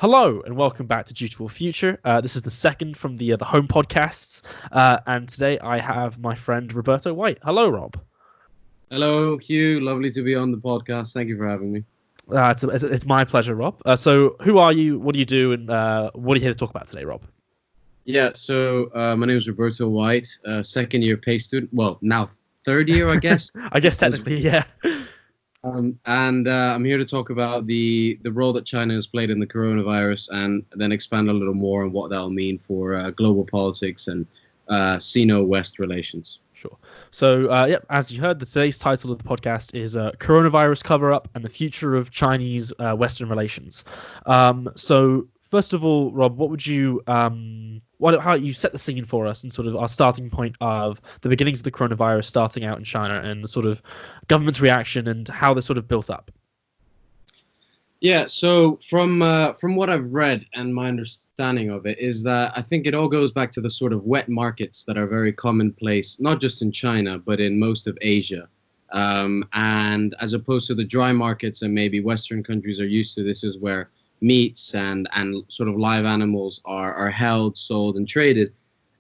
Hello and welcome back to Dutiful Future. This is the second from the home podcasts, and today I have my friend Roberto White. Hello, Rob. Hello, Hugh. Lovely to be on the podcast. Thank you for having me. It's my pleasure, Rob. So, who are you? What do you do? And what are you here to talk about today, Rob? My name is Roberto White, second year PACE student. Well, now third year, I guess. I guess technically, yeah. I'm here to talk about the role that China has played in the coronavirus, and then expand a little more on what that'll mean for global politics and Sino-West relations. Sure. So, as you heard, today's title of the podcast is Coronavirus Cover-Up and the Future of Chinese-Western Relations. So, first of all, Rob, what would you, how you set the scene for us and sort of our starting point of the beginnings of the coronavirus starting out in China and the sort of government's reaction and how this sort of built up? Yeah, so from what I've read and my understanding of it is that I think it all goes back to the sort of wet markets that are very commonplace, not just in China, but in most of Asia. And as opposed to the dry markets and maybe Western countries are used to, this is where meats and sort of live animals are held, sold, and traded.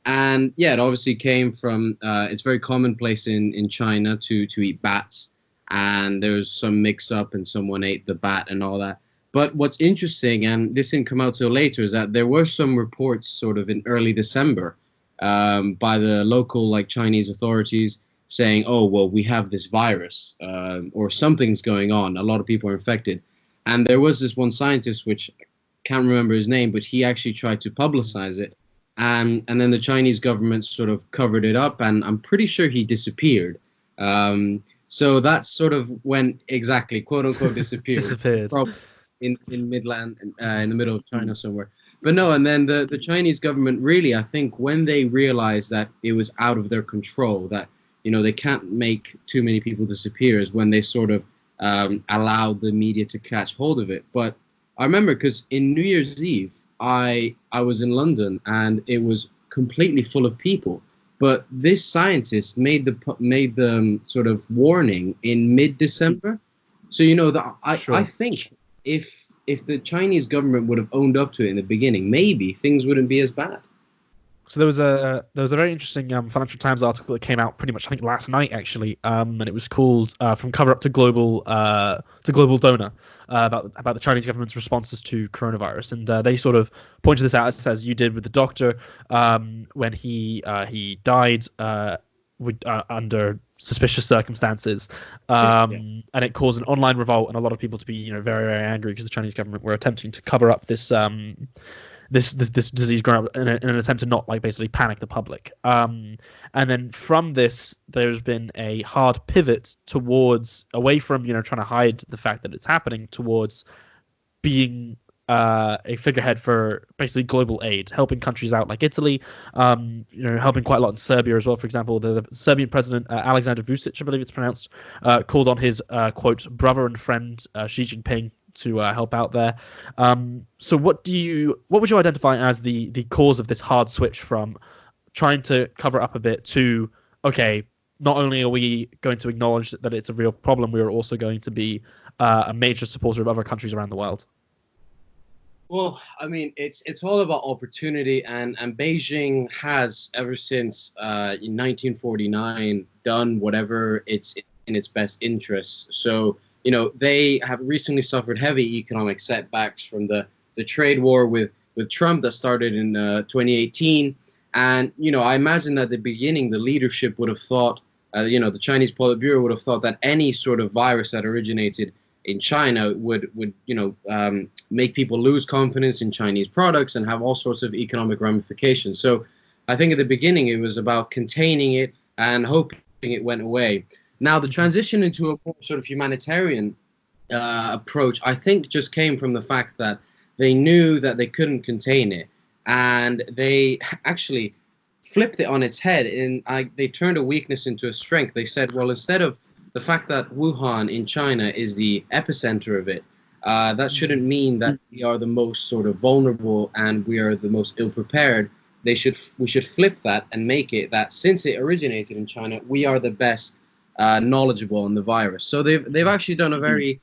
And yeah, it obviously came from, it's very commonplace in China to eat bats. And there was some mix-up and someone ate the bat and all that. But what's interesting, and this didn't come out till later, is that there were some reports sort of in early December by the local Chinese authorities saying, oh, well, we have this virus or something's going on. A lot of people are infected. And there was this one scientist, which I can't remember his name, but he actually tried to publicize it. And then the Chinese government sort of covered it up, and I'm pretty sure he disappeared. So that's sort of when exactly, quote unquote, disappeared. Probably in midland, in the middle of China somewhere. But no, and then the Chinese government really, I think, when they realized that it was out of their control, that they can't make too many people disappear, is when they sort of allowed the media to catch hold of it. But I remember because in New Year's Eve, I was in London and it was completely full of people. But this scientist made the sort of warning in mid-December. So I think if the Chinese government would have owned up to it in the beginning, maybe things wouldn't be as bad. So there was a very interesting Financial Times article that came out pretty much I think last night actually, and it was called "From Cover Up to Global Donor" about the Chinese government's responses to coronavirus, and they sort of pointed this out as you did with the doctor when he died under suspicious circumstances, and it caused an online revolt and a lot of people to be very, very angry because the Chinese government were attempting to cover up this disease growing up in an attempt to not basically panic the public. And then from this, there's been a hard pivot away from trying to hide the fact that it's happening towards being a figurehead for basically global aid, helping countries out like Italy, helping quite a lot in Serbia as well. For example, the Serbian president, Alexander Vucic, I believe it's pronounced, called on his, quote, brother and friend, Xi Jinping, to help out there. So what would you identify as the cause of this hard switch from trying to cover up a bit to, okay, not only are we going to acknowledge that it's a real problem, we are also going to be a major supporter of other countries around the world? Well, I mean, it's all about opportunity, and Beijing has ever since in 1949 done whatever it's in its best interests. So they have recently suffered heavy economic setbacks from the trade war with Trump that started in 2018. And, I imagine that at the beginning, the leadership would have thought, the Chinese Politburo would have thought that any sort of virus that originated in China would make people lose confidence in Chinese products and have all sorts of economic ramifications. So I think at the beginning, it was about containing it and hoping it went away. Now, the transition into a more sort of humanitarian approach, I think, just came from the fact that they knew that they couldn't contain it, and they actually flipped it on its head, and they turned a weakness into a strength. They said, well, instead of the fact that Wuhan in China is the epicenter of it, that shouldn't mean that we are the most sort of vulnerable and we are the most ill-prepared. We should flip that and make it that since it originated in China, we are the best knowledgeable on the virus. So they've actually done a very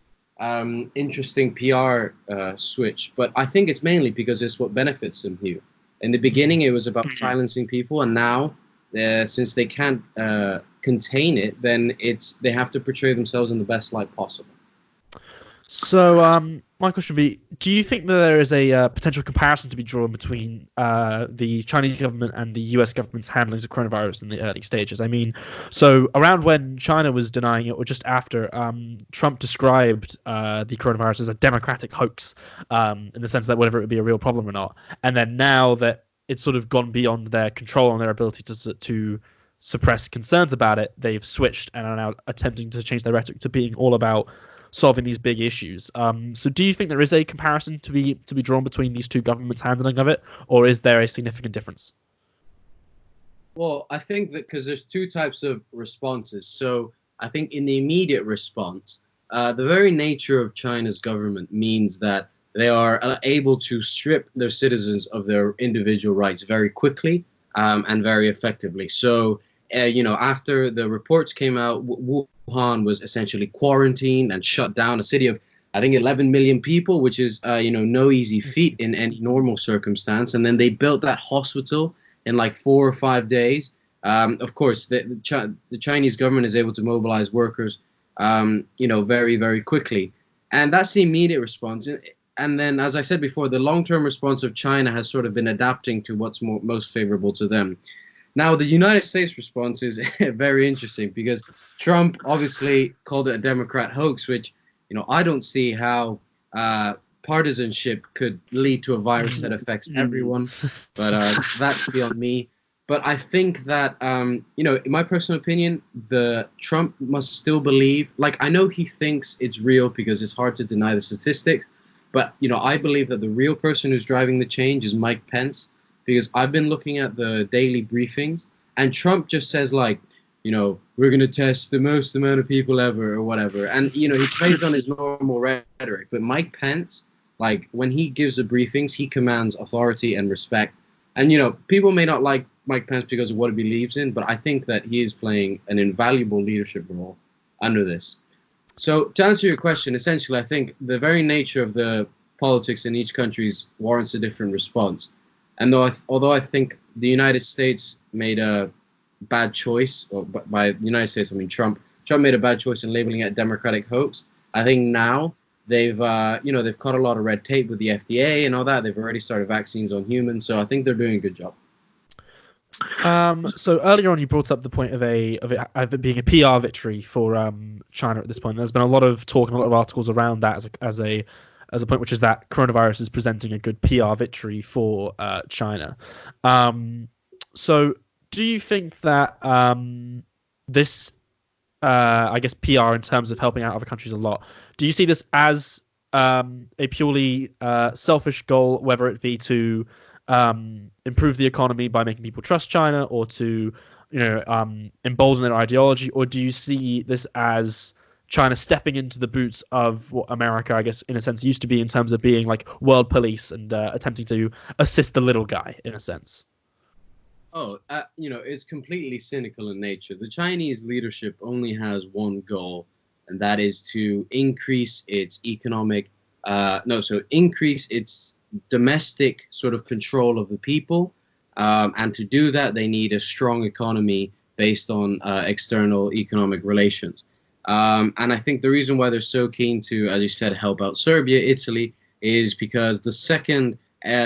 interesting PR switch, but I think it's mainly because it's what benefits them here. In the beginning, it was about silencing people, and now, since they can't contain it, then they have to portray themselves in the best light possible. So, my question would be: do you think that there is a potential comparison to be drawn between the Chinese government and the U.S. government's handlings of coronavirus in the early stages? I mean, so around when China was denying it, or just after, Trump described the coronavirus as a democratic hoax, in the sense that whether it would be a real problem or not. And then now that it's sort of gone beyond their control and their ability to suppress concerns about it, they've switched and are now attempting to change their rhetoric to being all about solving these big issues. So do you think there is a comparison to be drawn between these two governments' handling of it, or is there a significant difference? Well, I think that because there's two types of responses. So I think in the immediate response, the very nature of China's government means that they are able to strip their citizens of their individual rights very quickly and very effectively. So, after the reports came out, Wuhan was essentially quarantined and shut down, a city of, I think, 11 million people, which is, no easy feat in any normal circumstance. And then they built that hospital in like 4 or 5 days. Of course, the Chinese government is able to mobilize workers, very, very quickly. And that's the immediate response. And then, as I said before, the long-term response of China has sort of been adapting to what's most favorable to them. Now, the United States response is very interesting because Trump obviously called it a Democrat hoax, which, I don't see how partisanship could lead to a virus that affects everyone, but that's beyond me. But I think that, in my personal opinion, the Trump must still believe, like, I know he thinks it's real because it's hard to deny the statistics, but, I believe that the real person who's driving the change is Mike Pence, because I've been looking at the daily briefings, and Trump just says, like, we're going to test the most amount of people ever or whatever. And, he plays on his normal rhetoric. But Mike Pence, like, when he gives the briefings, he commands authority and respect. And, people may not like Mike Pence because of what he believes in, but I think that he is playing an invaluable leadership role under this. So to answer your question, essentially, I think the very nature of the politics in each country warrants a different response. And although I think the United States made a bad choice, or by the United States I mean Trump. Trump made a bad choice in labeling it a democratic hoax. I think now they've cut a lot of red tape with the FDA and all that. They've already started vaccines on humans, so I think they're doing a good job. So earlier on, you brought up the point of it being a PR victory for China at this point. There's been a lot of talk and a lot of articles around that as a point, which is that coronavirus is presenting a good PR victory for China. So do you think that this, I guess, PR in terms of helping out other countries a lot, do you see this as a purely selfish goal, whether it be to improve the economy by making people trust China, or to, embolden their ideology, or do you see this as China stepping into the boots of what America, I guess, in a sense, used to be in terms of being like world police and attempting to assist the little guy, in a sense? Oh, it's completely cynical in nature. The Chinese leadership only has one goal, and that is to increase its increase its domestic sort of control of the people. And to do that, they need a strong economy based on external economic relations. And I think the reason why they're so keen to, as you said, help out Serbia, Italy, is because the second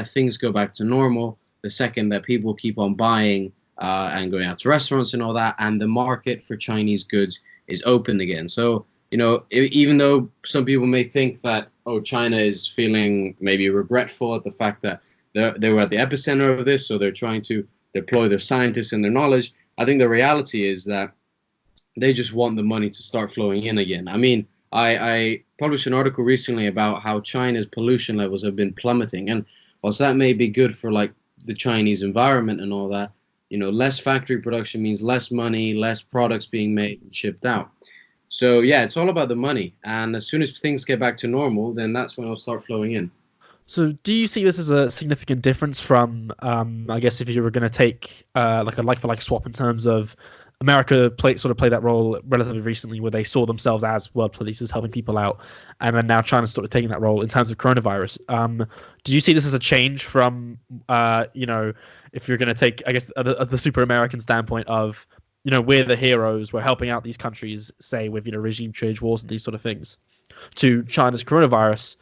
things go back to normal, the second that people keep on buying and going out to restaurants and all that, and the market for Chinese goods is open again. So, even though some people may think that, oh, China is feeling maybe regretful at the fact that they were at the epicenter of this, so they're trying to deploy their scientists and their knowledge, I think the reality is that they just want the money to start flowing in again. I mean, I published an article recently about how China's pollution levels have been plummeting. And whilst that may be good for like the Chinese environment and all that, less factory production means less money, less products being made and shipped out. So yeah, it's all about the money. And as soon as things get back to normal, then that's when it'll start flowing in. So do you see this as a significant difference from, I guess, if you were going to take like a like-for-like swap in terms of America sort of played that role relatively recently, where they saw themselves as world policers helping people out, and then now China's sort of taking that role in terms of coronavirus. Do you see this as a change from, if you're going to take, I guess, the super American standpoint of, we're the heroes, we're helping out these countries, say with regime change wars and these sort of things, to China's coronavirus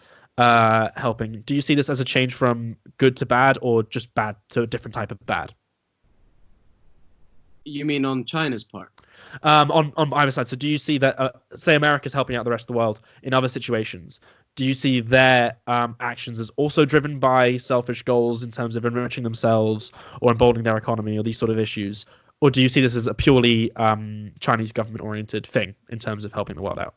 helping? Do you see this as a change from good to bad, or just bad to a different type of bad? You mean on China's part? On either side. So do you see that, say America's helping out the rest of the world in other situations, do you see their actions as also driven by selfish goals in terms of enriching themselves or emboldening their economy or these sort of issues? Or do you see this as a purely Chinese government-oriented thing in terms of helping the world out?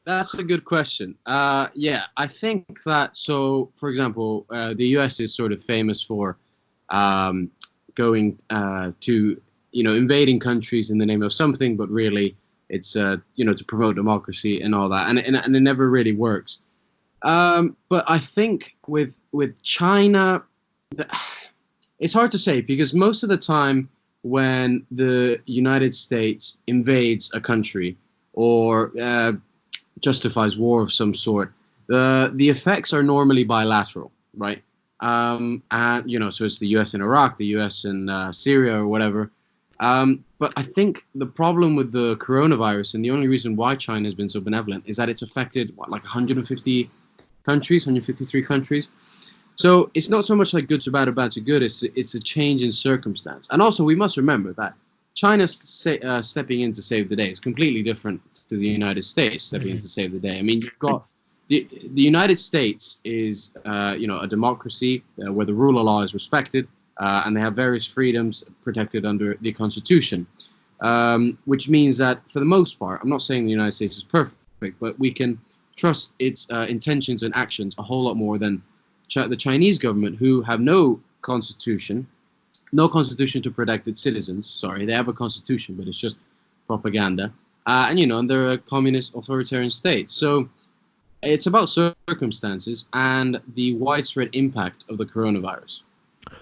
That's a good question. Yeah, I think that, so, for example, the US is sort of famous for going to, invading countries in the name of something, but really it's, to promote democracy and all that. And it never really works. But I think with China, it's hard to say, because most of the time when the United States invades a country or justifies war of some sort, the effects are normally bilateral, right? And so it's the U.S. in Iraq, the U.S. in Syria, or whatever. But I think the problem with the coronavirus, and the only reason why China has been so benevolent, is that it's affected like 150 countries, 153 countries. So it's not so much like good to bad or bad to good. It's a change in circumstance. And also we must remember that China's stepping in to save the day is completely different to the United States stepping in to save the day. I mean, you've got the United States is a democracy where the rule of law is respected, and they have various freedoms protected under the Constitution, which means that for the most part, I'm not saying the United States is perfect, but we can trust its intentions and actions a whole lot more than the Chinese government, who have no constitution to protect its citizens. Sorry, they have a constitution, but it's just propaganda. And they're a communist authoritarian state. So it's about circumstances and the widespread impact of the coronavirus.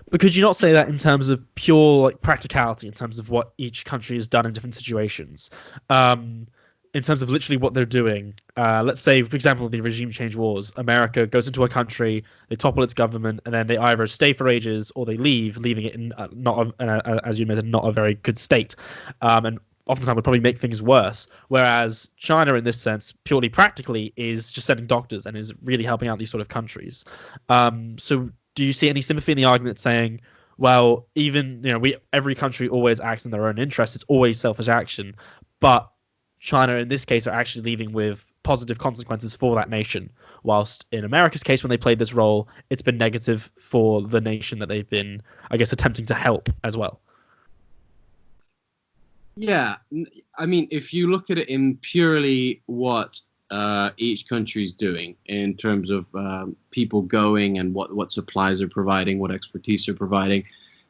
But could you not say that in terms of pure practicality, in terms of what each country has done in different situations? In terms of literally what they're doing, let's say, for example, the regime change wars, America goes into a country, they topple its government, and then they either stay for ages or they leave, leaving it in as you admitted, not a very good state, and oftentimes would probably make things worse. Whereas China, in this sense, purely practically, is just sending doctors and is really helping out these sort of countries. So do you see any sympathy in the argument saying, well, even every country always acts in their own interest, it's always selfish action, but China in this case are actually leaving with positive consequences for that nation, whilst in America's case, when they played this role, it's been negative for the nation that they've been, I guess, attempting to help as well? Yeah, I mean, if you look at it in purely what each country is doing in terms of people going and what supplies are providing, what expertise are providing,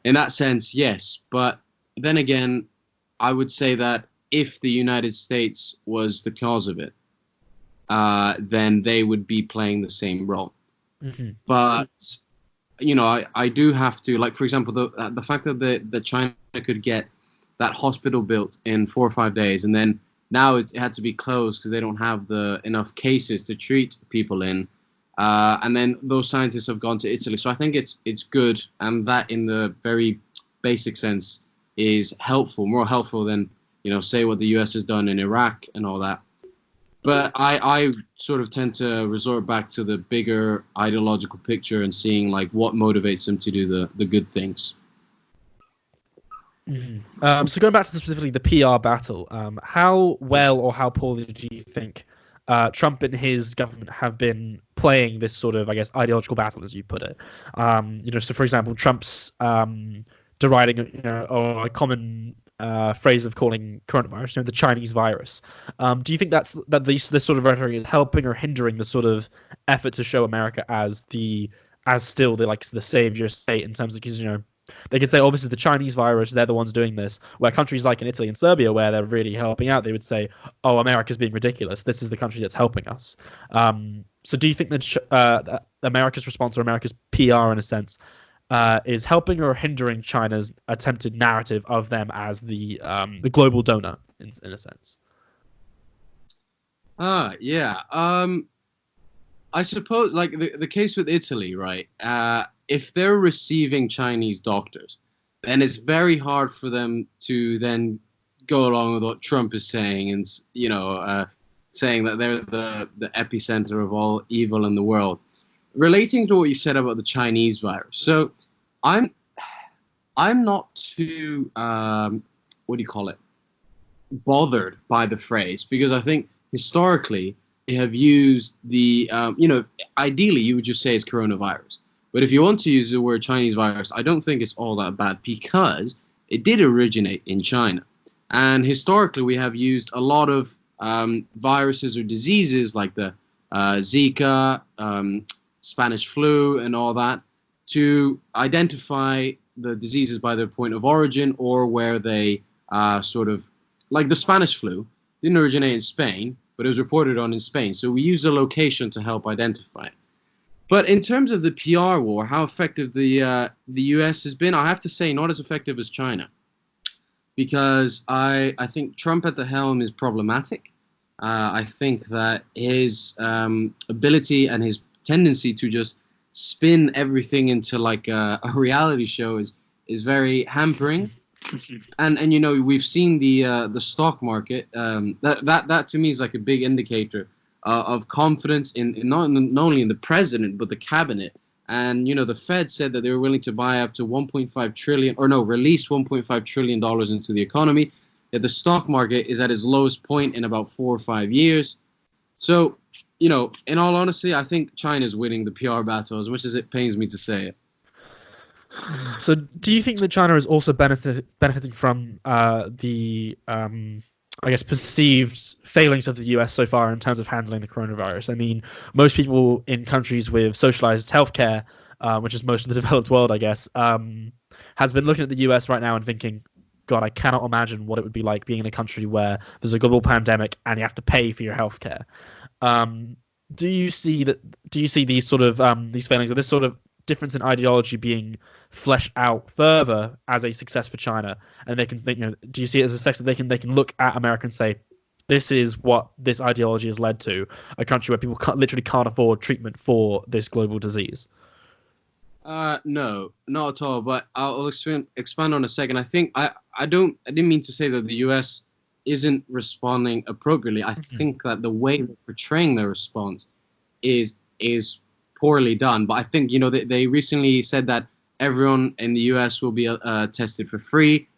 in that sense, yes. But then again, I would say that if the United States was the cause of it, then they would be playing the same role. Mm-hmm. But I do have to, like, for example, the fact that China could get that hospital built in 4 or 5 days, and then now it had to be closed because they don't have enough cases to treat people in, and then those scientists have gone to Italy. So I think it's good, and that in the very basic sense is helpful, more helpful than say what the US has done in Iraq and all that. But I sort of tend to resort back to the bigger ideological picture and seeing like what motivates them to do the good things. Mm-hmm. So going back to specifically the PR battle, how well or how poorly do you think Trump and his government have been playing this sort of, I guess, ideological battle, as you put it? So for example, Trump's deriding, a common phrase of calling coronavirus, the Chinese virus. Do you think that this sort of rhetoric is helping or hindering the sort of effort to show America as still the savior state, in terms of, because they could say, oh, this is the Chinese virus, they're the ones doing this, where countries like in Italy and Serbia, where they're really helping out, they would say, oh, America's being ridiculous, this is the country that's helping us. So do you think that America's response, or America's PR in a sense, is helping or hindering China's attempted narrative of them as the global donor in a sense? Yeah. I suppose like the case with Italy, right? If they're receiving Chinese doctors, then it's very hard for them to then go along with what Trump is saying and saying that they're the epicenter of all evil in the world. Relating to what you said about the Chinese virus, so I'm I'm not too what do you call it, bothered by the phrase because I think historically they have used the, ideally you would just say it's coronavirus. But if you want to use the word Chinese virus, I don't think it's all that bad because it did originate in China. And historically, we have used a lot of viruses or diseases like the Zika, Spanish flu, and all that to identify the diseases by their point of origin or where they sort of like the Spanish flu didn't originate in Spain, but it was reported on in Spain. So we use the location to help identify it. But in terms of the PR war, how effective the U.S. has been, I have to say not as effective as China, because I think Trump at the helm is problematic. I think that his ability and his tendency to just spin everything into like a reality show is very hampering. And we've seen the stock market. That to me is like a big indicator of confidence in not only in the president but the cabinet. And the Fed said that they were willing to buy up to 1.5 trillion, or no, release 1.5 trillion dollars into the economy. Yet the stock market is at its lowest point in about 4 or 5 years. So, in all honesty, I think China's winning the PR battle, as much as it pains me to say it. So, do you think that China is also benefiting from I guess, perceived failings of the US so far in terms of handling the coronavirus? I mean, most people in countries with socialized healthcare, which is most of the developed world, I guess, has been looking at the US right now and thinking, God, I cannot imagine what it would be like being in a country where there's a global pandemic and you have to pay for your healthcare. Um, do you see that? Do you see these sort of these failings or this sort of difference in ideology being fleshed out further as a success for China? And do you see it as a success that they can look at America and say, this is what this ideology has led to, a country where people literally can't afford treatment for this global disease? No, not at all. But I'll expand on a second. I think I didn't mean to say that the U.S. isn't responding appropriately. I think that the way they're portraying their response is poorly done. But I think they recently said that everyone in the U.S. will be tested for free.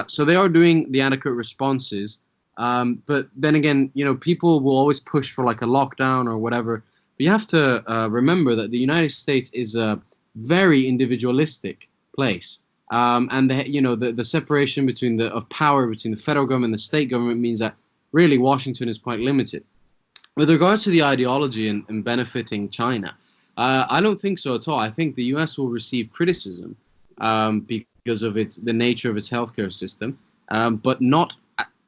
So they are doing the adequate responses. But then again, people will always push for like a lockdown or whatever. But you have to remember that the United States is a very individualistic place. And the separation between of power between the federal government and the state government means that really Washington is quite limited. With regards to the ideology and benefiting China, I don't think so at all. I think the U.S. will receive criticism because of the nature of its healthcare system, but not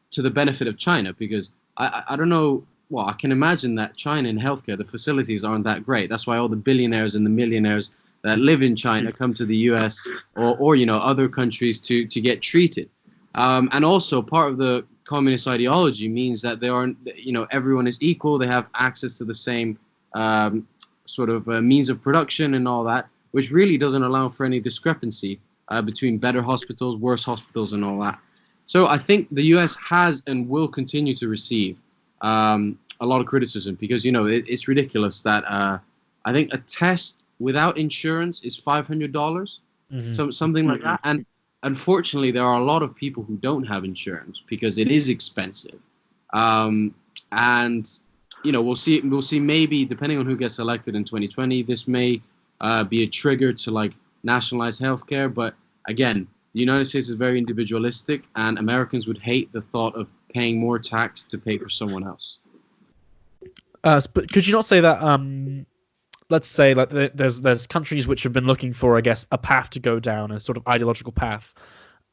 to the benefit of China. Because I don't know. Well, I can imagine that China in healthcare, the facilities aren't that great. That's why all the billionaires and the millionaires that live in China come to the U.S. or other countries to get treated. And also part of the communist ideology means that everyone is equal. They have access to the same sort of means of production and all that, which really doesn't allow for any discrepancy between better hospitals, worse hospitals, and all that. So I think the U.S. has and will continue to receive a lot of criticism because it's ridiculous that I think a test without insurance is $500, something like that. And unfortunately, there are a lot of people who don't have insurance because it is expensive. And we'll see. We'll see. Maybe depending on who gets elected in 2020, this may be a trigger to like nationalize healthcare. But again, the United States is very individualistic, and Americans would hate the thought of paying more tax to pay for someone else. But could you not say that? Let's say like there's countries which have been looking for, I guess, a path to go down, a sort of ideological path.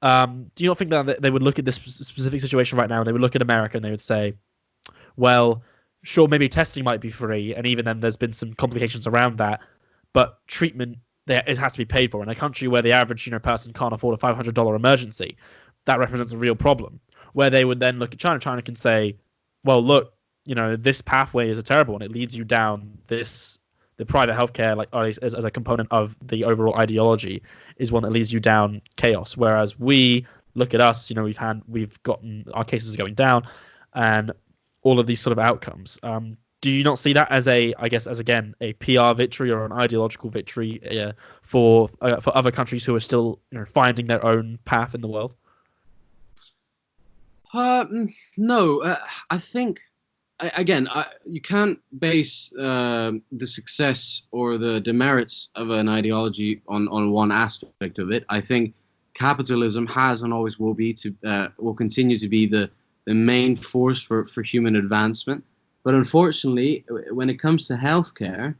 Do you not think that they would look at this specific situation right now, and they would look at America and they would say, well, sure, maybe testing might be free, and even then there's been some complications around that, but treatment it has to be paid for. In a country where the average person can't afford a $500 emergency, that represents a real problem. Where they would then look at China, China can say, well, look, this pathway is a terrible one. It leads you down this. The private healthcare, like as a component of the overall ideology, is one that leads you down chaos. Whereas we look at us, we've gotten our cases going down, and all of these sort of outcomes. Do you not see that as again a PR victory or an ideological victory for other countries who are still finding their own path in the world? No, I think again, you can't base the success or the demerits of an ideology on one aspect of it. I think capitalism has and always will continue to be the main force for human advancement. But unfortunately, when it comes to healthcare,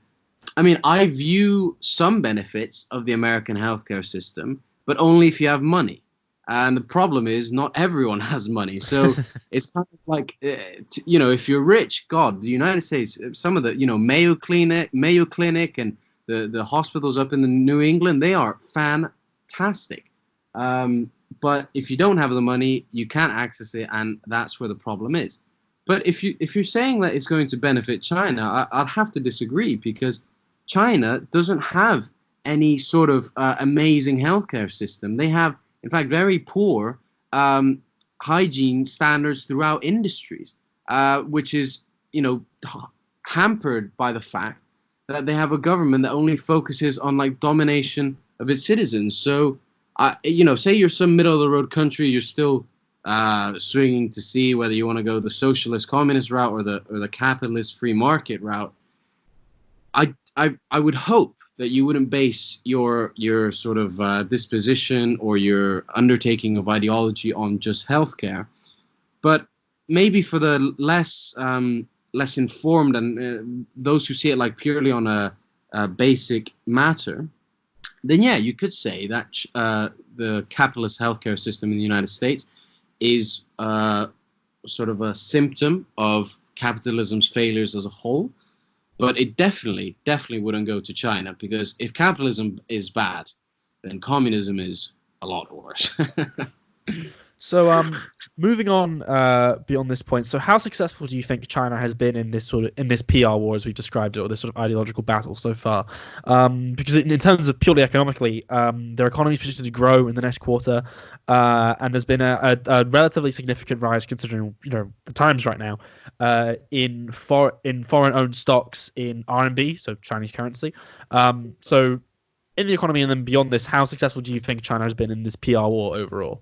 I mean, I view some benefits of the American healthcare system, but only if you have money. And the problem is, not everyone has money. So it's kind of like, if you're rich, God, the United States, some of the, Mayo Clinic, and the hospitals up in the New England, they are fantastic. But if you don't have the money, you can't access it, and that's where the problem is. But if you're saying that it's going to benefit China, I'd have to disagree, because China doesn't have any sort of amazing healthcare system. They have, in fact, very poor hygiene standards throughout industries, which is, hampered by the fact that they have a government that only focuses on like domination of its citizens. So, say you're some middle of the road country, you're still swinging to see whether you want to go the socialist communist route or the capitalist free market route. I would hope that you wouldn't base your sort of disposition or your undertaking of ideology on just healthcare, but maybe for the less informed and those who see it like purely on a basic matter, then yeah, you could say that the capitalist healthcare system in the United States is sort of a symptom of capitalism's failures as a whole. But it definitely wouldn't go to China, because if capitalism is bad, then communism is a lot worse. So, moving on beyond this point, so how successful do you think China has been in this PR war, as we've described it, or this sort of ideological battle so far? Because in terms of purely economically, their economy is predicted to grow in the next quarter, and there's been a relatively significant rise, considering the times right now, in foreign-owned stocks in RMB, so Chinese currency. So, in the economy and then beyond this, how successful do you think China has been in this PR war overall?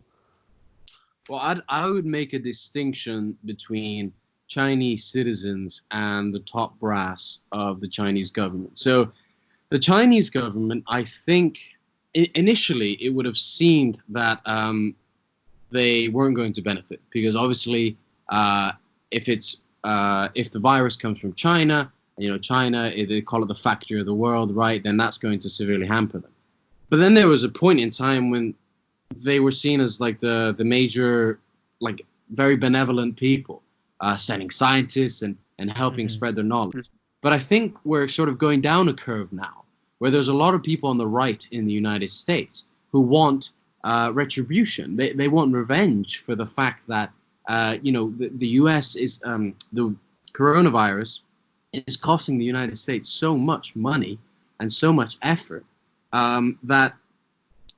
Well, I would make a distinction between Chinese citizens and the top brass of the Chinese government. So the Chinese government, I think, initially it would have seemed that they weren't going to benefit, because obviously if the virus comes from China, China, they call it the factory of the world, right? Then that's going to severely hamper them. But then there was a point in time when they were seen as like the major, like very benevolent people, sending scientists and helping spread their knowledge. But I think we're sort of going down a curve now, where there's a lot of people on the right in the United States who want retribution. They want revenge for the fact that the U.S. is the coronavirus is costing the United States so much money and so much effort that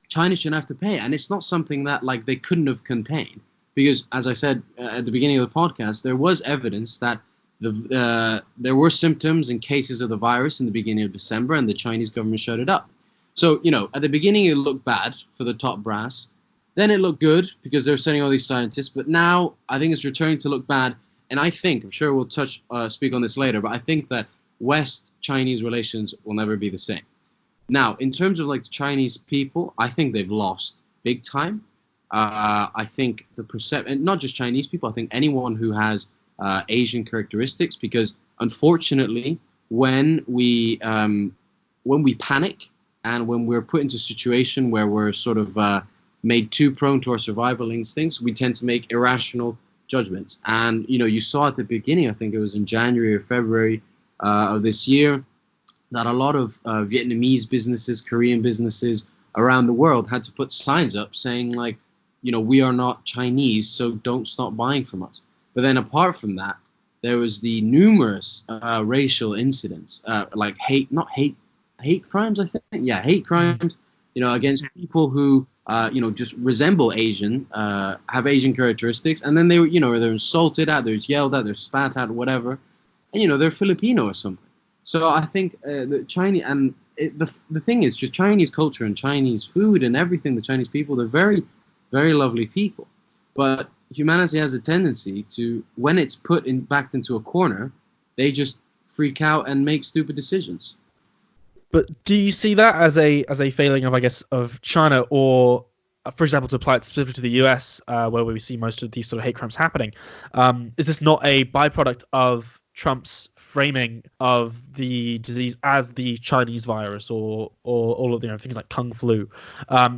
China shouldn't have to pay. And it's not something that like they couldn't have contained, because as I said at the beginning of the podcast, there was evidence that there were symptoms and cases of the virus in the beginning of December, and the Chinese government shut it up. So, at the beginning it looked bad for the top brass. Then it looked good because they were sending all these scientists. But now I think it's returning to look bad. And I think, I'm sure we'll speak on this later, but I think that West-Chinese relations will never be the same. Now, in terms of like the Chinese people, I think they've lost big time. I think the perception, not just Chinese people, I think anyone who has Asian characteristics, because unfortunately, when we panic and when we're put into a situation where we're sort of made too prone to our survival instincts, we tend to make irrational judgments. And you saw at the beginning, I think it was in January or February of this year, that a lot of Vietnamese businesses, Korean businesses around the world had to put signs up saying like, we are not Chinese, so don't stop buying from us. But then apart from that, there was the numerous racial incidents, like hate crimes, I think. Yeah, hate Mm. crimes, against people who, just resemble Asian, have Asian characteristics, and then they're insulted at, they're yelled at, they're spat at, whatever, and they're Filipino or something. So I think the Chinese and the thing is, just Chinese culture and Chinese food and everything. The Chinese people, they're very, very lovely people, but humanity has a tendency to, when it's backed into a corner, they just freak out and make stupid decisions. But do you see that as a failing of, I guess, of China, or, for example, to apply it specifically to the US, where we see most of these sort of hate crimes happening? Is this not a byproduct of Trump's framing of the disease as the Chinese virus, or all of things like Kung flu?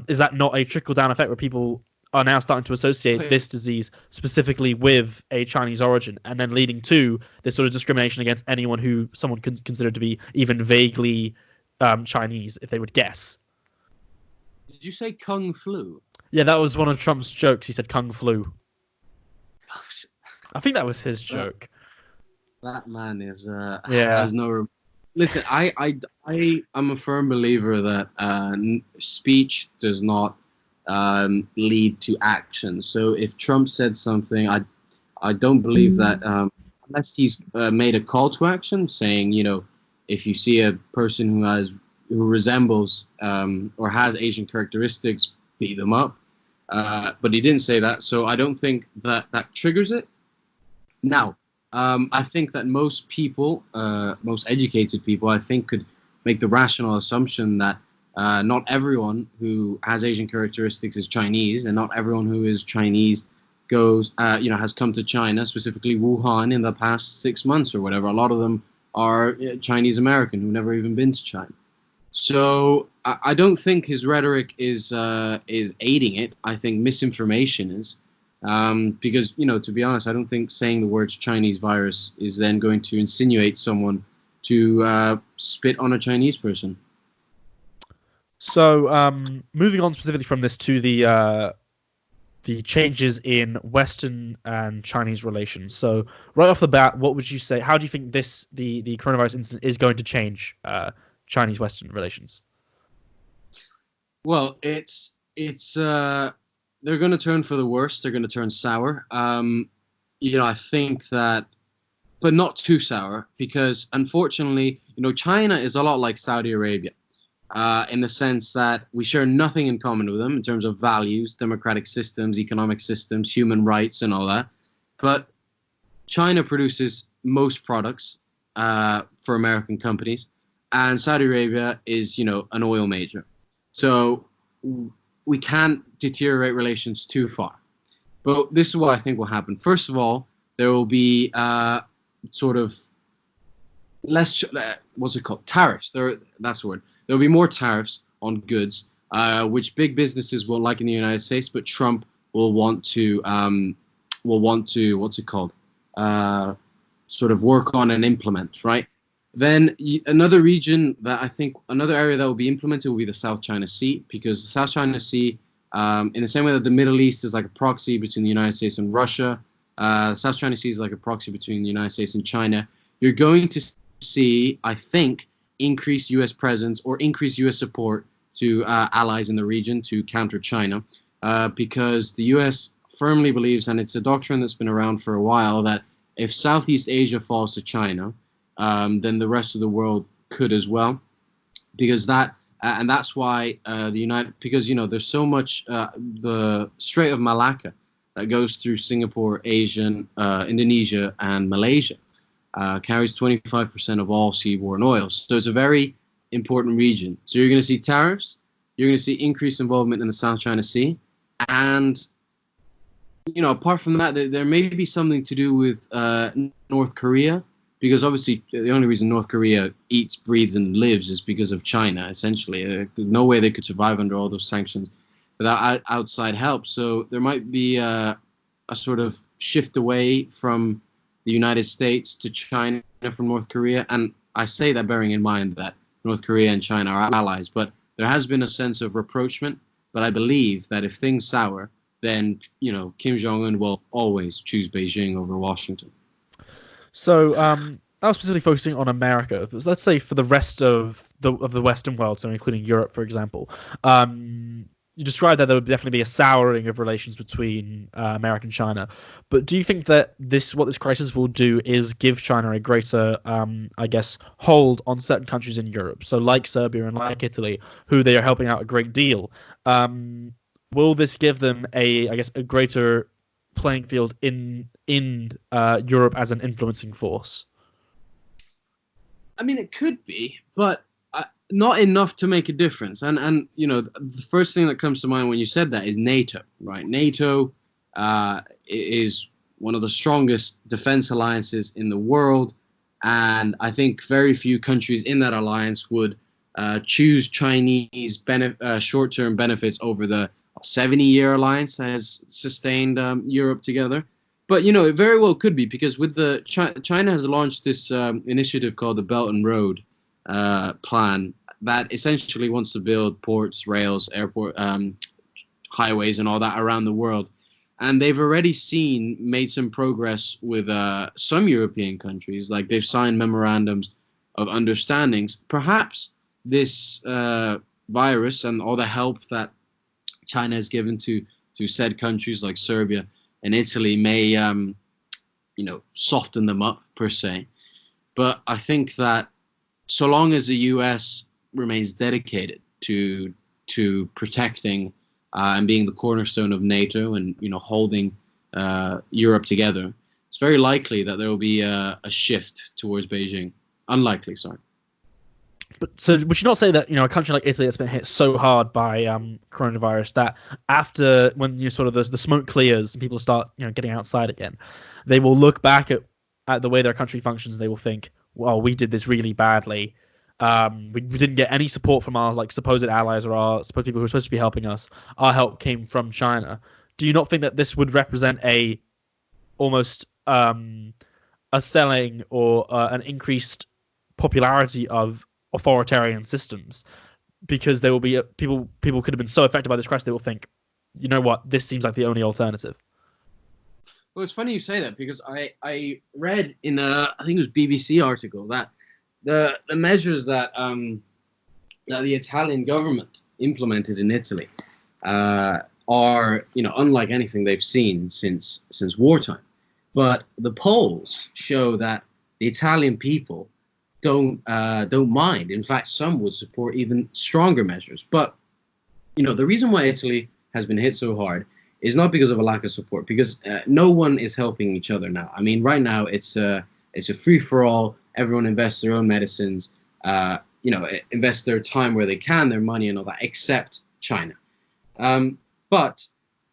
Is that not a trickle down effect where people are now starting to associate Okay. this disease specifically with a Chinese origin, and then leading to this sort of discrimination against anyone who someone considered to be even vaguely Chinese, if they would guess? Did you say Kung Flu? Yeah, that was one of Trump's jokes. He said Kung flu. Gosh, I think that was his that, joke. that man is Yeah. has no. Listen, I am a firm believer that speech does not lead to action. So if Trump said something, I don't believe that unless he's made a call to action saying, if you see a person who resembles or has Asian characteristics, beat them up. But he didn't say that, so I don't think that triggers it. Now, I think that most people, most educated people, I think could make the rational assumption that not everyone who has Asian characteristics is Chinese, and not everyone who is Chinese has come to China, specifically Wuhan, in the past 6 months or whatever. A lot of them are Chinese American who've never even been to China. So I don't think his rhetoric is aiding it. I think misinformation is, because to be honest, I don't think saying the words Chinese virus is then going to insinuate someone to spit on a Chinese person. So, moving on specifically from this to the changes in Western and Chinese relations. So, right off the bat, what would you say? How do you think the coronavirus incident is going to change Chinese Western relations? Well, it's they're going to turn for the worse. They're going to turn sour. I think that, but not too sour, because unfortunately, China is a lot like Saudi Arabia, in the sense that we share nothing in common with them in terms of values, democratic systems, economic systems, human rights, and all that. But China produces most products for American companies, and Saudi Arabia is, an oil major. So we can't deteriorate relations too far. But this is what I think will happen. First of all, there will be sort of less, what's it called? Tariffs. That's the word. There will be more tariffs on goods, which big businesses won't like in the United States, but Trump will want to what's it called? Uh, Sort of work on and implement, right? Then another region that I think, another area that will be implemented will be the South China Sea, because the South China Sea, in the same way that the Middle East is like a proxy between the United States and Russia, South China Sea is like a proxy between the United States and China. You're going to see, I think, increased U.S. presence or increased U.S. support to allies in the region to counter China, because the U.S. firmly believes, and it's a doctrine that's been around for a while, that if Southeast Asia falls to China, then the rest of the world could as well, because and that's why because there's so much the Strait of Malacca that goes through Singapore, Indonesia, and Malaysia, carries 25% of all seaborne oils. So it's a very important region. So you're going to see tariffs, you're going to see increased involvement in the South China Sea, and apart from that, there may be something to do with North Korea, because obviously the only reason North Korea eats, breathes, and lives is because of China. Essentially, there's no way they could survive under all those sanctions without outside help. So there might be a sort of shift away from the United States to China from North Korea, and I say that bearing in mind that North Korea and China are allies, but there has been a sense of rapprochement. But I believe that if things sour, then Kim Jong Un will always choose Beijing over Washington. So, I was specifically focusing on America, but let's say for the rest of the Western world, so including Europe, for example, you described that there would definitely be a souring of relations between America and China. But do you think that what this crisis will do is give China a greater, I guess, hold on certain countries in Europe, so like Serbia and like Italy, who they are helping out a great deal? Will this give them I guess, a greater playing field in Europe as an influencing force? I mean, it could be, but not enough to make a difference. And the first thing that comes to mind when you said that is NATO, right? NATO is one of the strongest defense alliances in the world, and I think very few countries in that alliance would choose Chinese short-term benefits over the 70-year alliance that has sustained Europe together. But it very well could be, because with China has launched this initiative called the Belt and Road plan that essentially wants to build ports, rails, airport, highways, and all that around the world. And they've already made some progress with some European countries, like they've signed memorandums of understandings. Perhaps this virus and all the help that China has given to said countries like Serbia and Italy may, soften them up per se. But I think that so long as the U.S. remains dedicated to protecting and being the cornerstone of NATO and holding Europe together, it's very likely that there will be a shift towards Beijing. Unlikely, sorry. But so would you not say that a country like Italy that's been hit so hard by coronavirus that after when sort of the smoke clears and people start getting outside again, they will look back at the way their country functions. They will think, well, we did this really badly. We didn't get any support from our supposed allies or our supposed people who were supposed to be helping us. Our help came from China. Do you not think that this would represent almost a selling or an increased popularity of authoritarian systems, because there will be people could have been so affected by this crisis they will think, you know what, this seems like the only alternative. Well, it's funny you say that, because I read in I think it was BBC article that the measures that that the Italian government implemented in Italy are unlike anything they've seen since wartime. But the polls show that the Italian people don't mind. In fact, some would support even stronger measures. But the reason why Italy has been hit so hard is not because of a lack of support, because no one is helping each other now. I mean, right now it's a free for all. Everyone invests their own medicines. Invest their time where they can, their money and all that, except China. But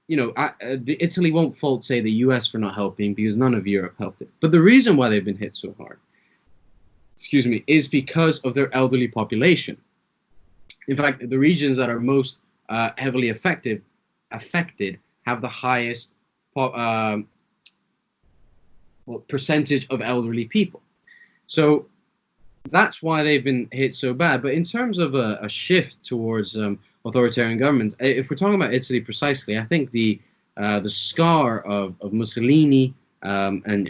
Italy won't fault, say, the U.S. for not helping, because none of Europe helped it. But the reason why they've been hit so hard, is because of their elderly population. In fact, the regions that are most heavily affected have the highest percentage of elderly people. So that's why they've been hit so bad. But in terms of a shift towards authoritarian governments, if we're talking about Italy precisely, I think the scar of Mussolini and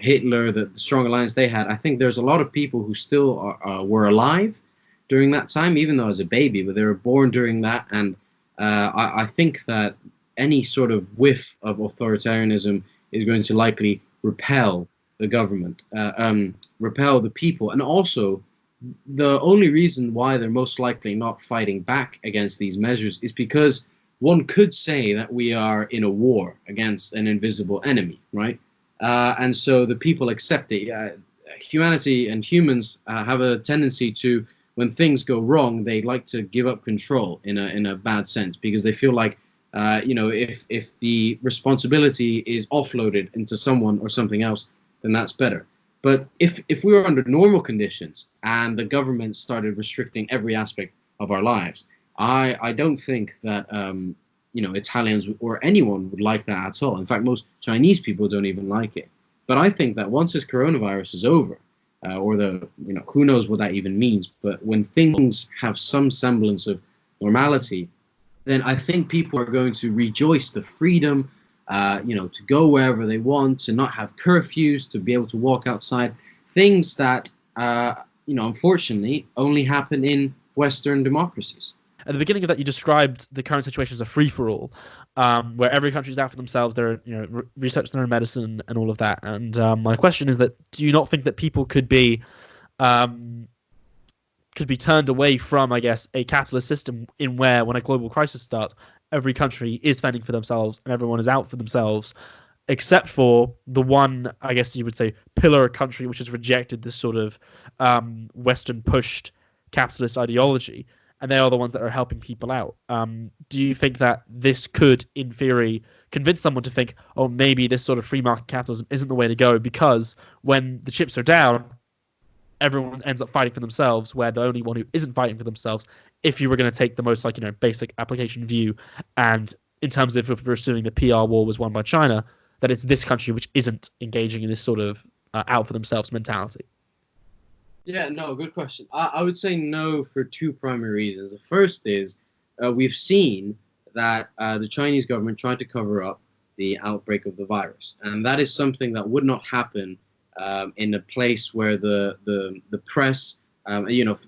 Hitler, the strong alliance they had, I think there's a lot of people who still were alive during that time, even though as a baby, but they were born during that. And I think that any sort of whiff of authoritarianism is going to likely repel the government, repel the people. And also, the only reason why they're most likely not fighting back against these measures is because one could say that we are in a war against an invisible enemy, right? And so the people accept it. Humanity and humans have a tendency to, when things go wrong, they like to give up control in a bad sense, because they feel like, if the responsibility is offloaded into someone or something else, then that's better. But if we were under normal conditions and the government started restricting every aspect of our lives, I don't think that Italians or anyone would like that at all. In fact, most Chinese people don't even like it. But I think that once this coronavirus is over, or the, who knows what that even means. But when things have some semblance of normality, then I think people are going to rejoice the freedom, to go wherever they want, to not have curfews, to be able to walk outside. Things that, unfortunately, only happen in Western democracies. At the beginning of that, you described the current situation as a free for all, where every country's out for themselves. They're researching their own medicine and all of that. And my question is that do you not think that people um, could be turned away from, I guess, a capitalist system in where when a global crisis starts, every country is fending for themselves and everyone is out for themselves, except for the one, I guess you would say, pillar country which has rejected this sort of Western pushed capitalist ideology, and they are the ones that are helping people out. Do you think that this could, in theory, convince someone to think, oh, maybe this sort of free market capitalism isn't the way to go because when the chips are down, everyone ends up fighting for themselves, where the only one who isn't fighting for themselves, if you were going to take the most basic application view, and in terms of if we're assuming the PR war was won by China, that it's this country which isn't engaging in this sort of out for themselves mentality. Yeah, no, good question. I would say no for two primary reasons. The first is we've seen that the Chinese government tried to cover up the outbreak of the virus, and that is something that would not happen in a place where the press,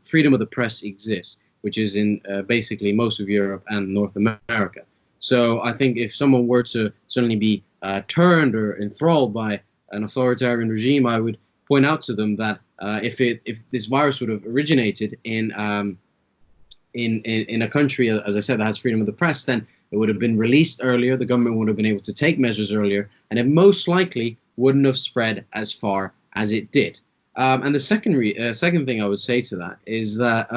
freedom of the press exists, which is in basically most of Europe and North America. So I think if someone were to suddenly be turned or enthralled by an authoritarian regime, I would point out to them that if this virus would have originated in a country, as I said, that has freedom of the press, then it would have been released earlier. The government would have been able to take measures earlier, and it most likely wouldn't have spread as far as it did. And the second thing I would say to that is that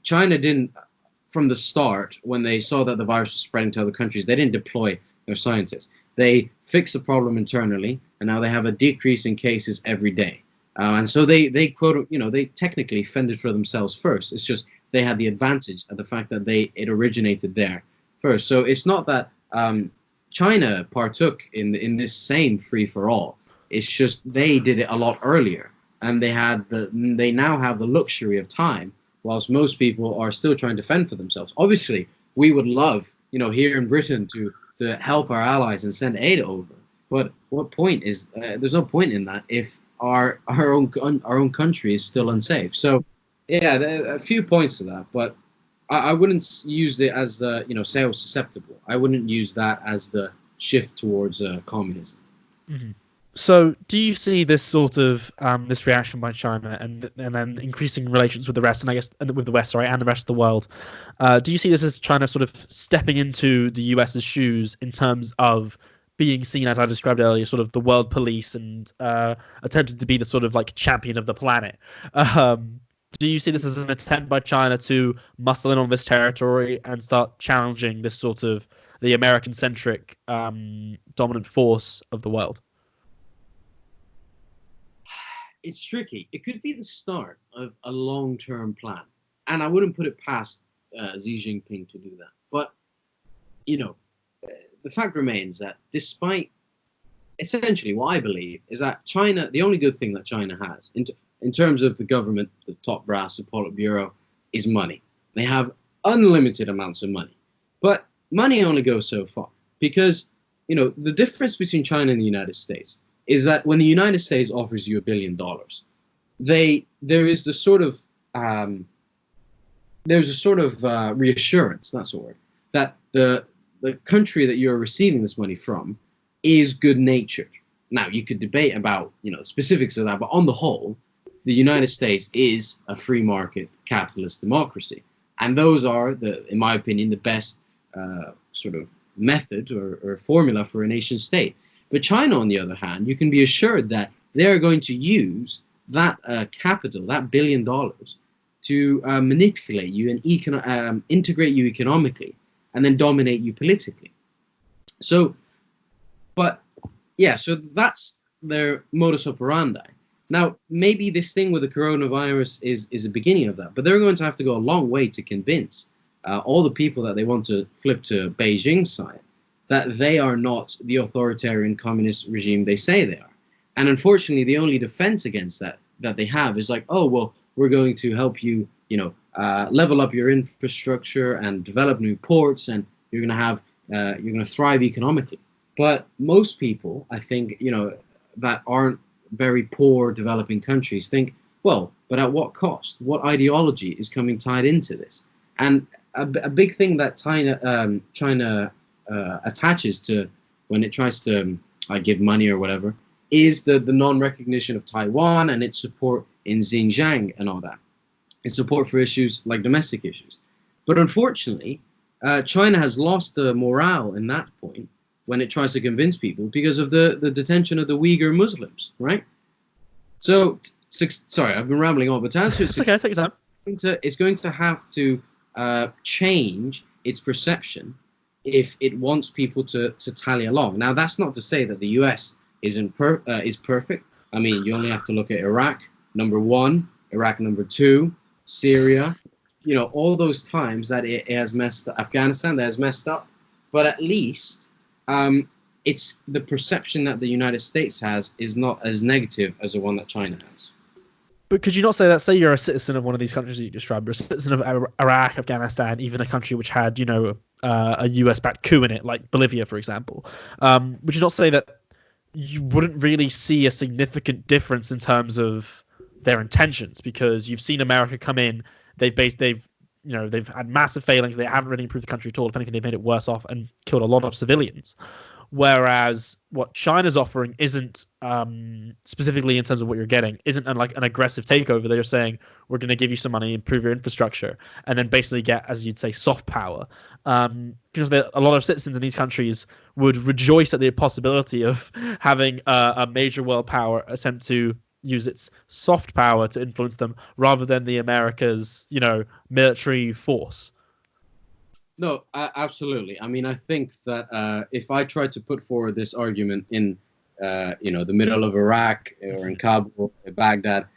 China didn't, from the start, when they saw that the virus was spreading to other countries, they didn't deploy their scientists. They fixed the problem internally, and now they have a decrease in cases every day. And so they quote, they technically fended for themselves first. It's just they had the advantage of the fact that it originated there first. So it's not that China partook in this same free for all. It's just they did it a lot earlier, and they now have the luxury of time, whilst most people are still trying to fend for themselves. Obviously, we would love, here in Britain to help our allies and send aid over. But what point is there's no point in that if our own country is still unsafe. So yeah, there are a few points to that, but I wouldn't use it as the sales susceptible. I wouldn't use that as the shift towards communism. Mm-hmm. So, do you see this sort of this reaction by China and then increasing relations with the rest, and I guess with the West, sorry, and the rest of the world? Do you see this as China sort of stepping into the US's shoes in terms of being seen, as I described earlier, sort of the world police and attempting to be the sort of like champion of the planet? Do you see this as an attempt by China to muscle in on this territory and start challenging this sort of the American-centric dominant force of the world? It's tricky. It could be the start of a long-term plan, and I wouldn't put it past Xi Jinping to do that. But the fact remains that despite essentially what I believe is that China, the only good thing that China has in terms of the government, the top brass, the Politburo, is money. They have unlimited amounts of money, but money only goes so far because the difference between China and the United States is that when the United States offers you $1 billion, there is the sort of reassurance, that's the word, that the country that you're receiving this money from is good-natured. Now, you could debate about specifics of that, but on the whole, the United States is a free market capitalist democracy, and those are in my opinion, the best sort of method or formula for a nation state. But China, on the other hand, you can be assured that they're going to use that capital, that $1 billion, to manipulate you and integrate you economically, and then dominate you politically. So, but yeah, so that's their modus operandi. Now, maybe this thing with the coronavirus is a beginning of that, but they're going to have to go a long way to convince all the people that they want to flip to Beijing's side that they are not the authoritarian communist regime they say they are. And unfortunately, the only defense against that that they have is like, oh well, we're going to help you, level up your infrastructure and develop new ports, and you're going to thrive economically. But most people, I think, that aren't very poor developing countries think, well, but at what cost? What ideology is coming tied into this? And a big thing that China attaches to when it tries to give money or whatever is the non-recognition of Taiwan and its support in Xinjiang and all that. Its support for issues like domestic issues. But unfortunately, China has lost the morale in that point when it tries to convince people because of the detention of the Uyghur Muslims, right? So, sorry, I've been rambling on, but to answer It's okay, take your time. it's going to have to change its perception if it wants people to tally along. Now, that's not to say that the U.S. is perfect. I mean, you only have to look at Iraq, number one, Iraq, number two, Syria, all those times that it has messed up, Afghanistan that has messed up, but at least it's the perception that the United States has is not as negative as the one that China has. But could you not say that? Say you're a citizen of one of these countries that you described, you're a citizen of Iraq, Afghanistan, even a country which had, a US-backed coup in it, like Bolivia, for example. Would you not say that you wouldn't really see a significant difference in terms of their intentions? Because you've seen America come in, they've had massive failings. They haven't really improved the country at all. If anything, they've made it worse off and killed a lot of civilians. Whereas what China's offering isn't specifically in terms of what you're getting, isn't like an aggressive takeover. They're saying we're going to give you some money, improve your infrastructure, and then basically get, as you'd say, soft power. Because a lot of citizens in these countries would rejoice at the possibility of having a major world power attempt to use its soft power to influence them, rather than the America's, military force. No, absolutely. I mean, I think that if I tried to put forward this argument in, the middle of Iraq or in Kabul or Baghdad,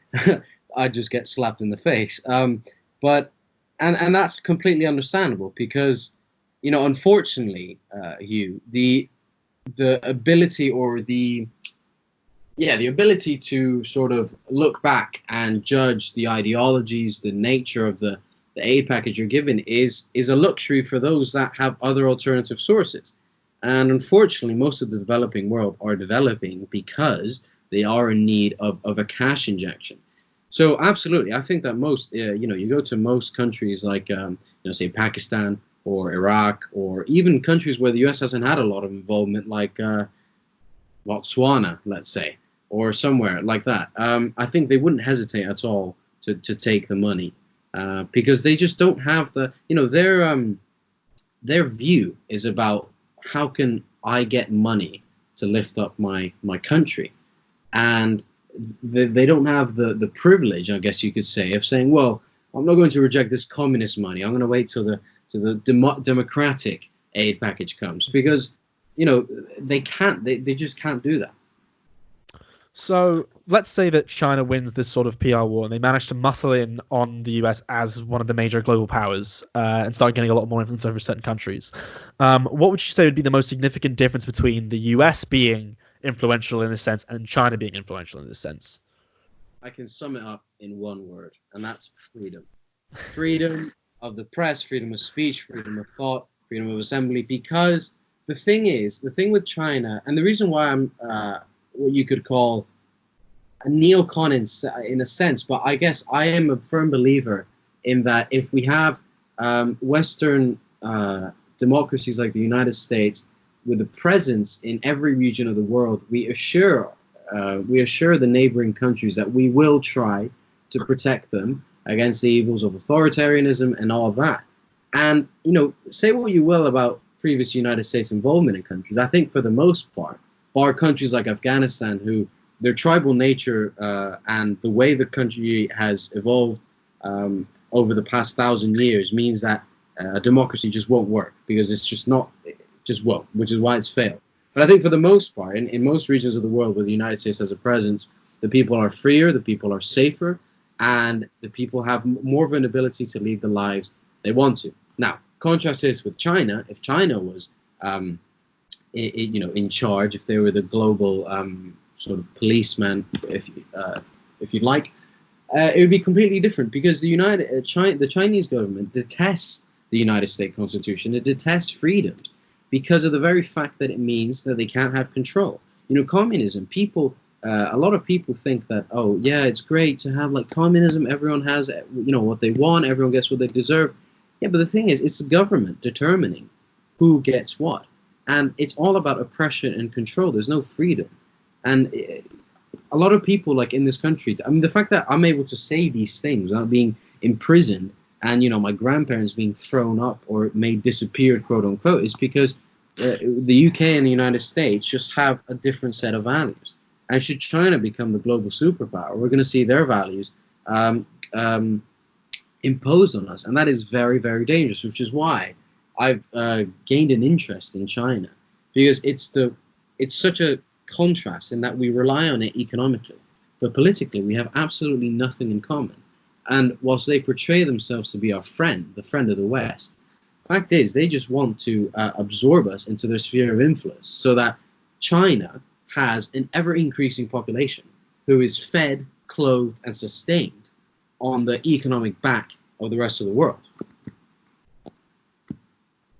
I'd just get slapped in the face. But and that's completely understandable because, unfortunately, Hugh, the ability or the ability to sort of look back and judge the ideologies, the nature of the aid package you're given is a luxury for those that have other alternative sources. And unfortunately, most of the developing world are developing because they are in need of a cash injection. So absolutely, I think that most, you go to most countries like, say Pakistan or Iraq, or even countries where the U.S. hasn't had a lot of involvement, like Botswana, let's say, or somewhere like that. I think they wouldn't hesitate at all to take the money. Because they just don't have their view is about how can I get money to lift up my country, and they don't have the privilege, I guess you could say, of saying, well, I'm not going to reject this communist money. I'm going to wait till the democratic aid package comes, because they can't. They just can't do that. So let's say that China wins this sort of PR war and they manage to muscle in on the US as one of the major global powers and start getting a lot more influence over certain countries. What would you say would be the most significant difference between the US being influential in this sense and China being influential in this sense? I can sum it up in one word, and that's freedom. Freedom of the press, freedom of speech, freedom of thought, freedom of assembly. Because the thing with China, and the reason why I'm what you could call a neocon in a sense, but I guess I am a firm believer in that if we have Western democracies like the United States with a presence in every region of the world, we assure the neighboring countries that we will try to protect them against the evils of authoritarianism and all of that. And say what you will about previous United States involvement in countries, I think for the most part, bar countries like Afghanistan, who their tribal nature and the way the country has evolved over the past 1,000 years means that a democracy just won't work, because it's just not, it just won't, which is why it's failed. But I think for the most part, in most regions of the world where the United States has a presence, the people are freer, the people are safer, and the people have more of an ability to lead the lives they want to. Now, contrast this with China. If China was in charge, if they were the global sort of policeman, if you'd like, it would be completely different because the Chinese government detests the United States Constitution. It detests freedom because of the very fact that it means that they can't have control. Communism. A lot of people think that, oh yeah, it's great to have like communism. Everyone has what they want. Everyone gets what they deserve. Yeah, but the thing is, it's the government determining who gets what, and it's all about oppression and control. There's no freedom, and a lot of people like in this country, I mean, the fact that I'm able to say these things without being imprisoned and my grandparents being thrown up or made disappeared, quote unquote, is because the UK and the United States just have a different set of values. And should China become the global superpower, we're going to see their values imposed on us, and that is very, very dangerous. Which is why I've gained an interest in China, because it's such a contrast in that we rely on it economically, but politically we have absolutely nothing in common. And whilst they portray themselves to be our friend, the friend of the West, the fact is they just want to absorb us into their sphere of influence, so that China has an ever-increasing population who is fed, clothed, and sustained on the economic back of the rest of the world.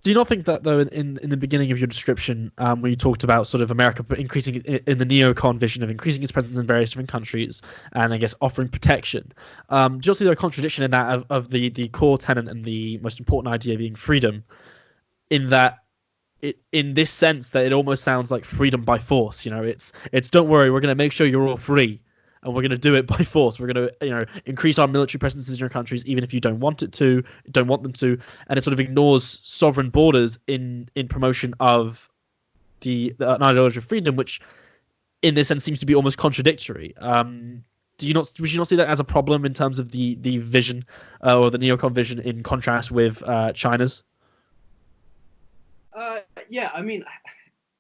Do you not think that, though, in the beginning of your description, when you talked about sort of America increasing in the neocon vision of increasing its presence in various different countries and I guess offering protection, do you see there a contradiction in that of the core tenet and the most important idea being freedom, in that in this sense that it almost sounds like freedom by force? It's don't worry, we're going to make sure you're all free, and we're going to do it by force. We're going to increase our military presences in your countries even if you don't want them to, and it sort of ignores sovereign borders in promotion of an ideology of freedom, which in this sense seems to be almost contradictory. Would you not see that as a problem in terms of the vision or the neocon vision in contrast with China's? Yeah, I mean,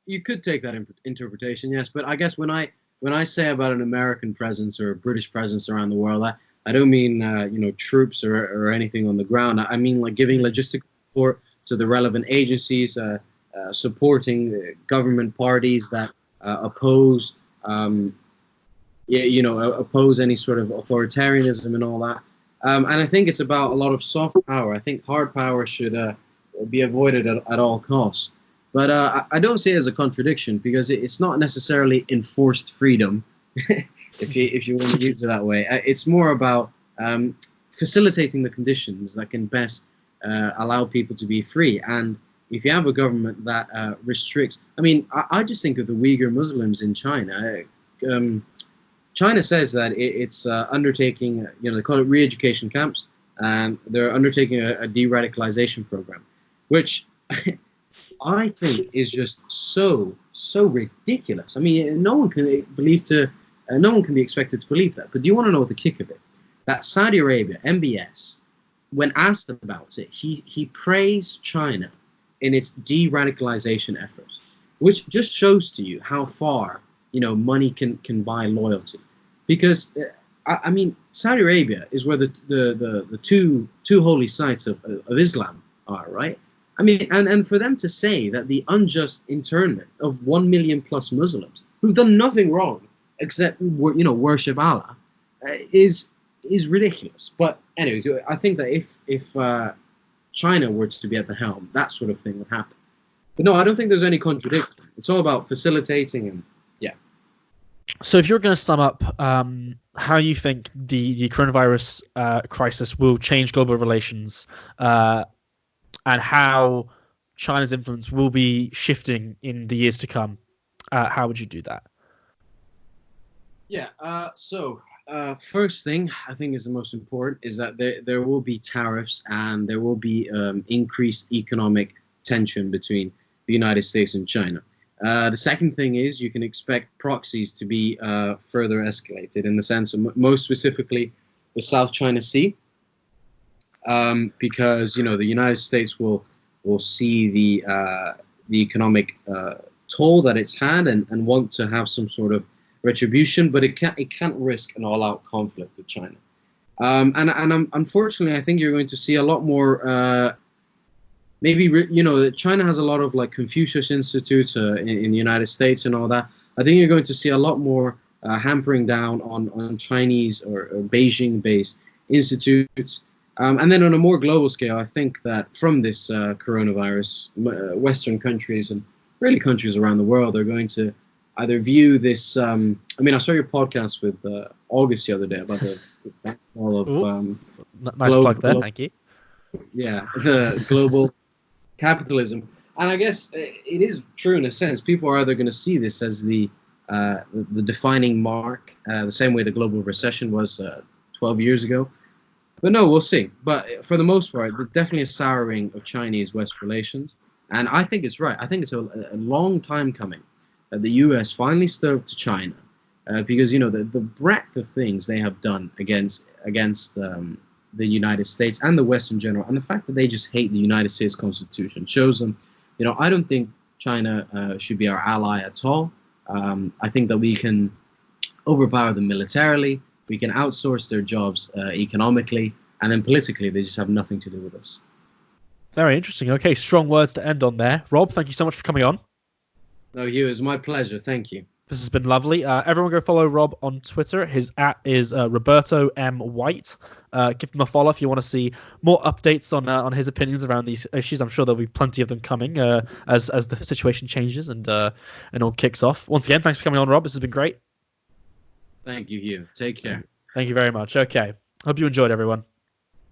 you could take that interpretation, yes. But I guess when I say about an American presence or a British presence around the world, I don't mean troops or anything on the ground. I mean like giving logistic support to the relevant agencies, supporting government parties that oppose oppose any sort of authoritarianism and all that. And I think it's about a lot of soft power. I think hard power should be avoided at all costs. But I don't see it as a contradiction, because it's not necessarily enforced freedom, if you want to use it that way. It's more about facilitating the conditions that can best allow people to be free. And if you have a government that restricts, I mean, I just think of the Uyghur Muslims in China. China says that it's undertaking, they call it re-education camps, and they're undertaking a de-radicalization program, which I think is just so ridiculous. I mean, no one can be expected to believe that. But do you want to know what the kick of it? That Saudi Arabia, MBS, when asked about it, he praised China in its de-radicalization efforts, which just shows to you how far money can buy loyalty. Because I mean, Saudi Arabia is where the two holy sites of Islam are, right? I mean, and for them to say that the unjust internment of 1 million plus Muslims who've done nothing wrong except worship Allah is ridiculous. But anyways, I think that if China were to be at the helm, that sort of thing would happen. But no, I don't think there's any contradiction. It's all about facilitating and yeah. So if you're going to sum up how you think the coronavirus crisis will change global relations, and how China's influence will be shifting in the years to come, how would you do that? Yeah. So first thing I think is the most important is that there will be tariffs, and there will be increased economic tension between the United States and China. The second thing is you can expect proxies to be further escalated, in the sense of most specifically the South China Sea, because the United States will see the economic toll that it's had, and want to have some sort of retribution, but it can't risk an all-out conflict with China. And unfortunately, I think you're going to see a lot more. China has a lot of like Confucius Institutes in the United States and all that. I think you're going to see a lot more hampering down on Chinese or Beijing-based institutes. And then on a more global scale, I think that from this coronavirus, Western countries and really countries around the world are going to either view this. I mean, I saw your podcast with August the other day about the downfall of Ooh, nice plug there. global, Thank you. yeah, the global capitalism. And I guess it is true in a sense. People are either going to see this as the defining mark, the same way the global recession was 12 years ago. But no, we'll see. But for the most part, there's definitely a souring of Chinese-West relations. And I think it's right. I think it's a long time coming that the U.S. finally stood up to China, because the breadth of things they have done against the United States and the West in general, and the fact that they just hate the United States Constitution shows them. I don't think China should be our ally at all. I think that we can overpower them militarily. We can outsource their jobs economically, and then politically, they just have nothing to do with us. Very interesting. Okay, strong words to end on there. Rob, thank you so much for coming on. No, Hugh, it's my pleasure. Thank you. This has been lovely. Everyone go follow Rob on Twitter. His @ is Roberto M. White. Give him a follow if you want to see more updates on his opinions around these issues. I'm sure there'll be plenty of them coming as the situation changes and all kicks off. Once again, thanks for coming on, Rob. This has been great. Thank you, Hugh. Take care. Thank you very much. Okay. Hope you enjoyed, everyone.